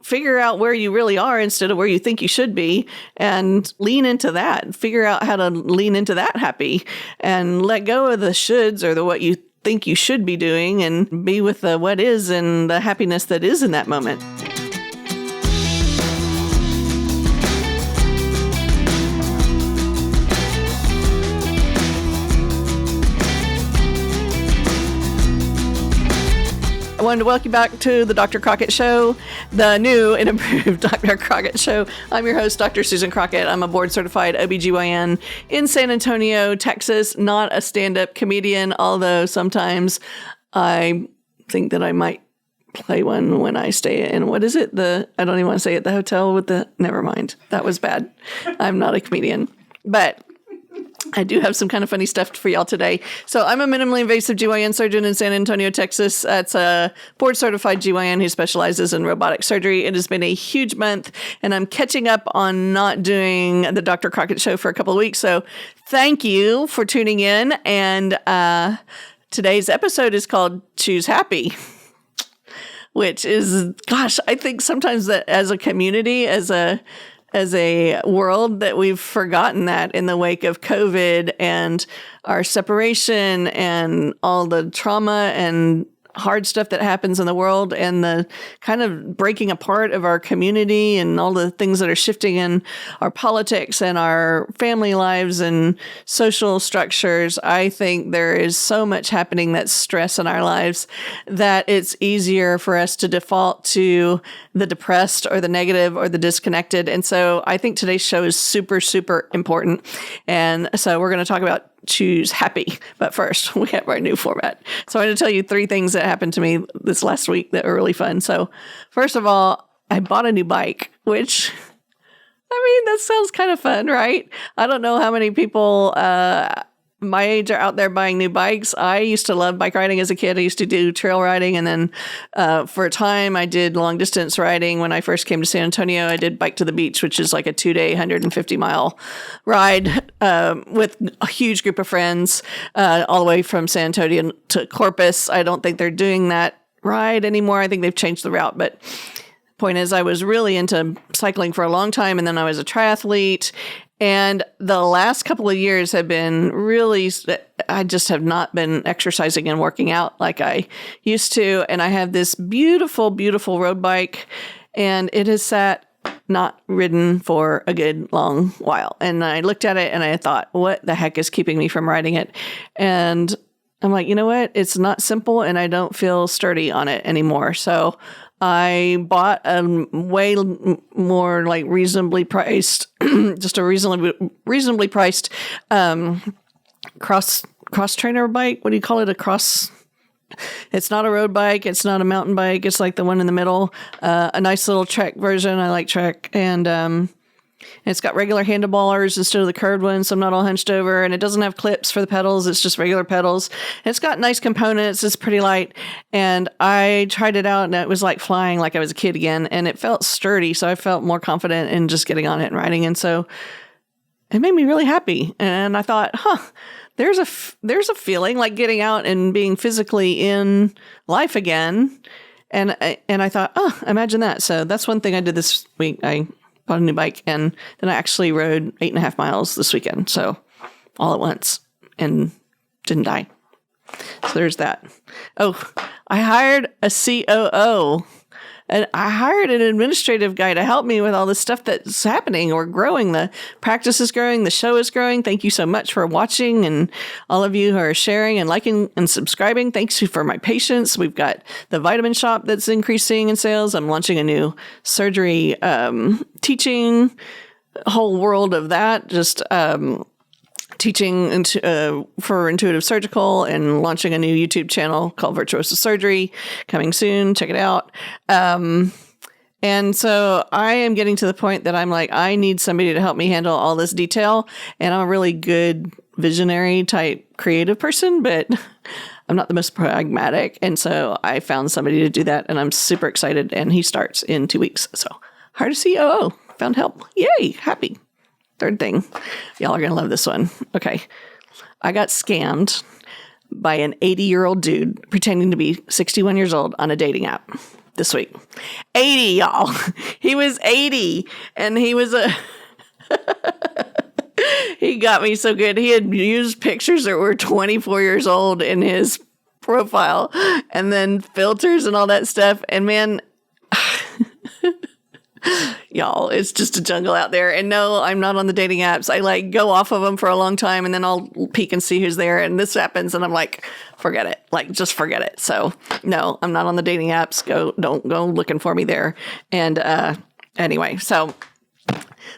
figure out where you really are instead of where you think you should be, and lean into that. Figure out how to lean into that happy and let go of the shoulds or the what you think you should be doing, and be with the what is and the happiness that is in that moment. I wanted to welcome you back to the Dr. Crockett Show, the new and improved Dr. Crockett Show. I'm your host, Dr. Susan Crockett. I'm a board-certified OBGYN in San Antonio, Texas, not a stand-up comedian, although sometimes I think that I might play one when I stay in, what is it? I don't even want to say it, the hotel with the, never mind. That was bad. I'm not a comedian, but I do have some kind of funny stuff for y'all today. So I'm a minimally invasive GYN surgeon in San Antonio, Texas. That's a board-certified GYN who specializes in robotic surgery. It has been a huge month, and I'm catching up on not doing the Dr. Crockett Show for a couple of weeks. So thank you for tuning in. And today's episode is called Choose Happy, which is, gosh, I think sometimes that as a community, as a world, that we've forgotten that in the wake of COVID and our separation and all the trauma and hard stuff that happens in the world, and the kind of breaking apart of our community and all the things that are shifting in our politics and our family lives and social structures. I think there is so much happening that's stress in our lives that it's easier for us to default to the depressed or the negative or the disconnected. And so I think today's show is super, super important. And so we're going to talk about Choose Happy. But first, we have our new format. So I'm going to tell you 3 things that happened to me this last week that were really fun. So first of all, I bought a new bike, which, I mean, that sounds kind of fun, right? I don't know how many people my age are out there buying new bikes. I used to love bike riding as a kid. I used to do trail riding. And then for a time, I did long distance riding. When I first came to San Antonio, I did Bike to the Beach, which is like a 2-day, 150-mile ride with a huge group of friends all the way from San Antonio to Corpus. I don't think they're doing that ride anymore. I think they've changed the route. But point is, I was really into cycling for a long time, and then I was a triathlete. And the last couple of years have been really, I just have not been exercising and working out like I used to. And I have this beautiful, beautiful road bike, and it has sat not ridden for a good long while. And I looked at it and I thought, what the heck is keeping me from riding it? And I'm like, you know what? It's not simple, and I don't feel sturdy on it anymore. So I bought a way more like reasonably priced, just a reasonably priced cross trainer bike. What do you call it? It's not a road bike. It's not a mountain bike. It's like the one in the middle. A nice little Trek version. I like Trek, and it's got regular handlebars instead of the curved ones, so I'm not all hunched over, and it doesn't have clips for the pedals. It's just regular pedals. And it's got nice components. It's pretty light, and I tried it out, and it was like flying like I was a kid again, and it felt sturdy, so I felt more confident in just getting on it and riding, and so it made me really happy. And I thought, there's a feeling like getting out and being physically in life again, and I thought, imagine that. So that's one thing I did this week. I bought a new bike, and then I actually rode 8.5 miles this weekend. So all at once, and didn't die. So there's that. Oh, I hired a COO, and I hired an administrative guy to help me with all the stuff that's happening. We're growing. The practice is growing. The show is growing. Thank you so much for watching, and all of you who are sharing and liking and subscribing. Thanks for my patience. We've got the vitamin shop that's increasing in sales. I'm launching a new surgery teaching, whole world of that. Just teaching for Intuitive Surgical, and launching a new YouTube channel called Virtuoso Surgery, coming soon. Check it out. And so I am getting to the point that I'm like, I need somebody to help me handle all this detail. And I'm a really good visionary type creative person, but I'm not the most pragmatic. And so I found somebody to do that, and I'm super excited. And he starts in 2 weeks. So hired a COO, found help. Yay, happy. Third thing, y'all are going to love this one. Okay. I got scammed by an 80-year-old dude pretending to be 61 years old on a dating app. this week. 80, y'all. He was 80, and he was he got me so good. He had used pictures that were 24 years old in his profile, and then filters and all that stuff. And man, y'all, it's just a jungle out there. And no, I'm not on the dating apps. I like go off of them for a long time, and then I'll peek and see who's there. And this happens, and I'm like, forget it. Like, just forget it. So no, I'm not on the dating apps. Don't go looking for me there. And anyway, so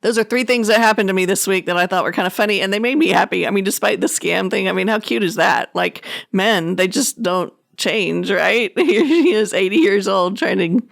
those are 3 things that happened to me this week that I thought were kind of funny, and they made me happy. I mean, despite the scam thing, I mean, how cute is that? Like, men, they just don't change, right? He is 80 years old trying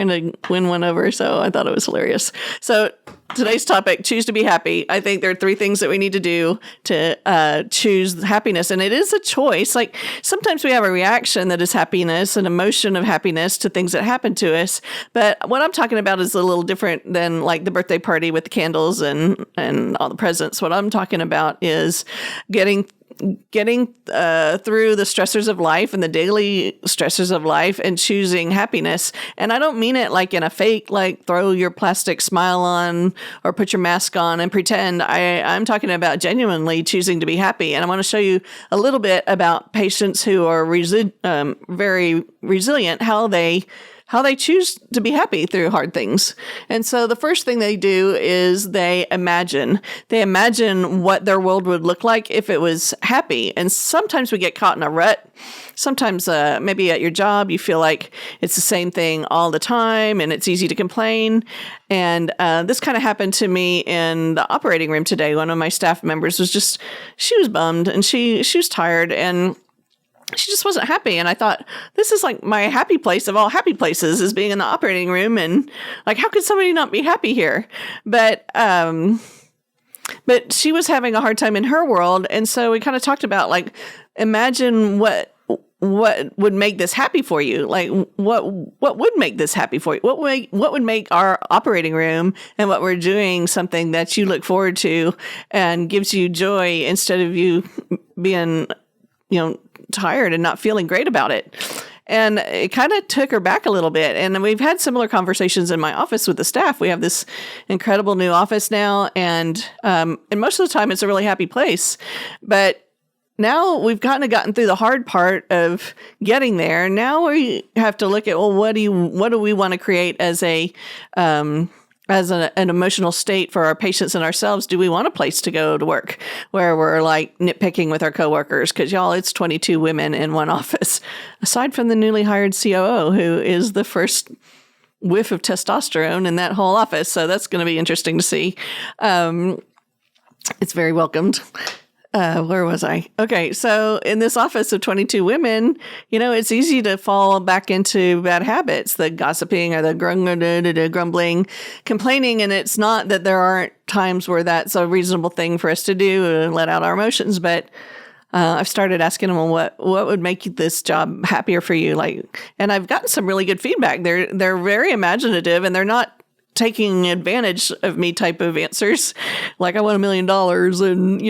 to win one over. So I thought it was hilarious. So today's topic, choose to be happy. I think there are 3 things that we need to do to choose happiness. And it is a choice. Like sometimes we have a reaction that is happiness, an emotion of happiness to things that happen to us. But what I'm talking about is a little different than like the birthday party with the candles and all the presents. What I'm talking about is getting through the stressors of life and the daily stressors of life and choosing happiness. And I don't mean it like in a fake, like throw your plastic smile on or put your mask on and pretend. I'm talking about genuinely choosing to be happy. And I want to show you a little bit about patients who are very resilient, how they choose to be happy through hard things. And so the first thing they do is they imagine what their world would look like if it was happy. And sometimes we get caught in a rut. Sometimes maybe at your job, you feel like it's the same thing all the time and it's easy to complain. And this kind of happened to me in the operating room today. One of my staff members she was bummed and she was tired and she just wasn't happy. And I thought, this is like my happy place of all happy places is being in the operating room. And like, how could somebody not be happy here? But she was having a hard time in her world. And so we kind of talked about like, imagine what would make this happy for you? Like what would make this happy for you? What would make our operating room and what we're doing something that you look forward to and gives you joy instead of you being, tired and not feeling great about it. And it kind of took her back a little bit. And we've had similar conversations in my office with the staff. We have this incredible new office now. And most of the time it's a really happy place. But now we've kind of gotten through the hard part of getting there. Now we have to look at, well, what do we want to create as an emotional state for our patients and ourselves? Do we want a place to go to work where we're like nitpicking with our coworkers? Because y'all, it's 22 women in one office, aside from the newly hired COO, who is the first whiff of testosterone in that whole office. So that's going to be interesting to see. It's very welcomed. Where was I? Okay, so in this office of 22 women, it's easy to fall back into bad habits, the gossiping or the grumbling, complaining. And it's not that there aren't times where that's a reasonable thing for us to do, let out our emotions. But I've started asking them, well, what would make this job happier for you? And I've gotten some really good feedback. They're very imaginative and they're not taking advantage of me type of answers. Like I want $1 million and,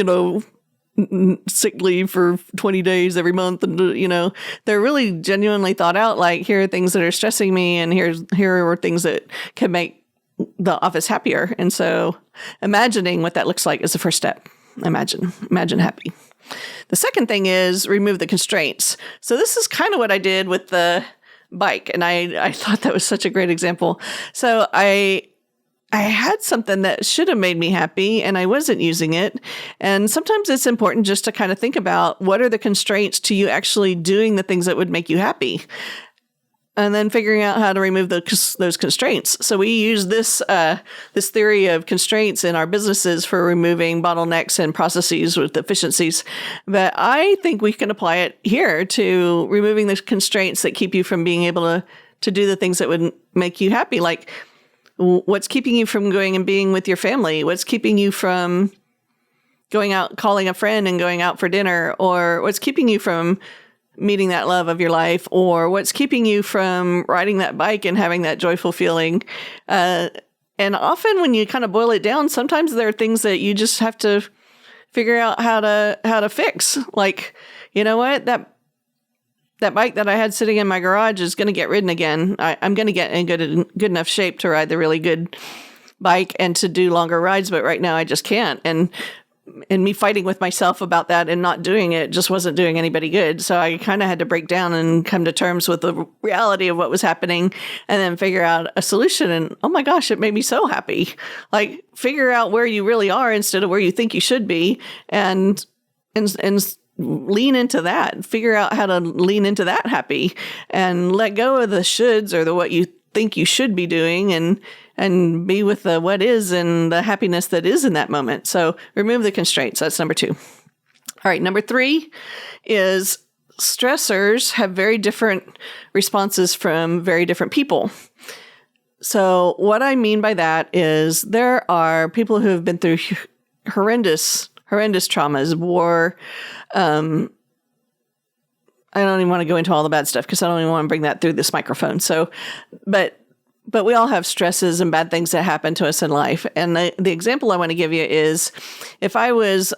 sick leave for 20 days every month. And, they're really genuinely thought out, like, here are things that are stressing me and here are things that can make the office happier. And so imagining what that looks like is the first step. Imagine happy. The second thing is remove the constraints. So this is kind of what I did with the bike. And I thought that was such a great example. So I had something that should have made me happy and I wasn't using it. And sometimes it's important just to kind of think about what are the constraints to you actually doing the things that would make you happy. And then figuring out how to remove those constraints. So we use this theory of constraints in our businesses for removing bottlenecks and processes with efficiencies. But I think we can apply it here to removing the constraints that keep you from being able to do the things that would make you happy. Like, what's keeping you from going and being with your family? What's keeping you from going out, calling a friend and going out for dinner? Or what's keeping you from meeting that love of your life? Or what's keeping you from riding that bike and having that joyful feeling? And often when you kind of boil it down, sometimes there are things that you just have to figure out how to fix. Like, you know what? that bike that I had sitting in my garage is going to get ridden again. I'm going to get in good enough shape to ride the really good bike and to do longer rides, but right now I just can't. And me fighting with myself about that and not doing it just wasn't doing anybody good. So I kind of had to break down and come to terms with the reality of what was happening and then figure out a solution. And oh my gosh, it made me so happy. Like, figure out where you really are instead of where you think you should be, and lean into that. Figure out how to lean into that happy and let go of the shoulds or the what you think you should be doing, and be with the what is and the happiness that is in that moment. So remove the constraints. That's number 2. All right. Number 3 is stressors have very different responses from very different people. So what I mean by that is there are people who have been through horrendous traumas, war. I don't even want to go into all the bad stuff because I don't even want to bring that through this microphone. So, but we all have stresses and bad things that happen to us in life. And the example I want to give you is if I was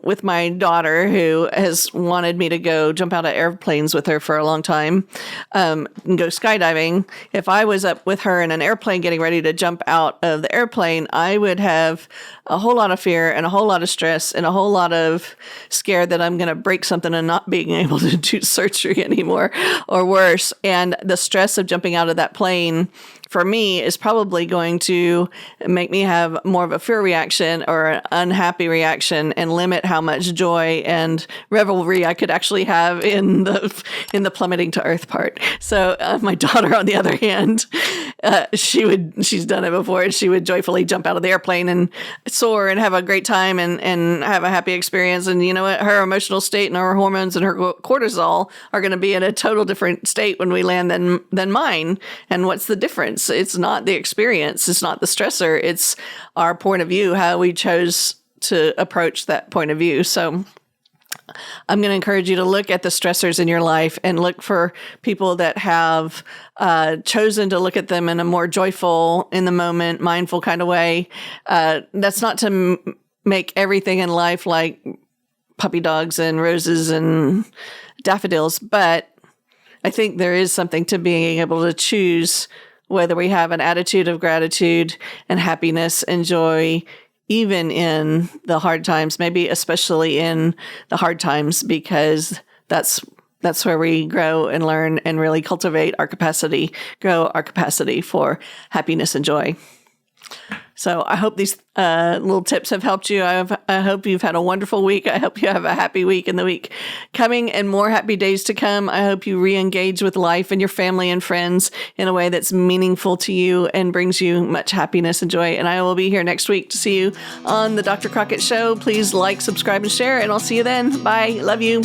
with my daughter, who has wanted me to go jump out of airplanes with her for a long time, and go skydiving. If I was up with her in an airplane getting ready to jump out of the airplane, I would have a whole lot of fear and a whole lot of stress and a whole lot of scared that I'm going to break something and not being able to do surgery anymore or worse. And the stress of jumping out of that plane for me is probably going to make me have more of a fear reaction or an unhappy reaction and limit how much joy and revelry I could actually have in the plummeting to earth part. So my daughter, on the other hand, she's done it before, and she would joyfully jump out of the airplane and soar and have a great time and have a happy experience. And you know what? Her emotional state and her hormones and her cortisol are going to be in a total different state when we land than mine. And what's the difference? It's not the experience. It's not the stressor. It's our point of view, how we chose to approach that point of view. So I'm going to encourage you to look at the stressors in your life and look for people that have chosen to look at them in a more joyful, in the moment, mindful kind of way. That's not to make everything in life like puppy dogs and roses and daffodils, but I think there is something to being able to choose whether we have an attitude of gratitude and happiness and joy, even in the hard times, maybe especially in the hard times, because that's where we grow and learn and really cultivate our capacity, grow our capacity for happiness and joy. So I hope these little tips have helped you. I hope you've had a wonderful week. I hope you have a happy week in the week coming and more happy days to come. I hope you re-engage with life and your family and friends in a way that's meaningful to you and brings you much happiness and joy. And I will be here next week to see you on the Dr. Crockett Show. Please like, subscribe, and share, and I'll see you then. Bye. Love you.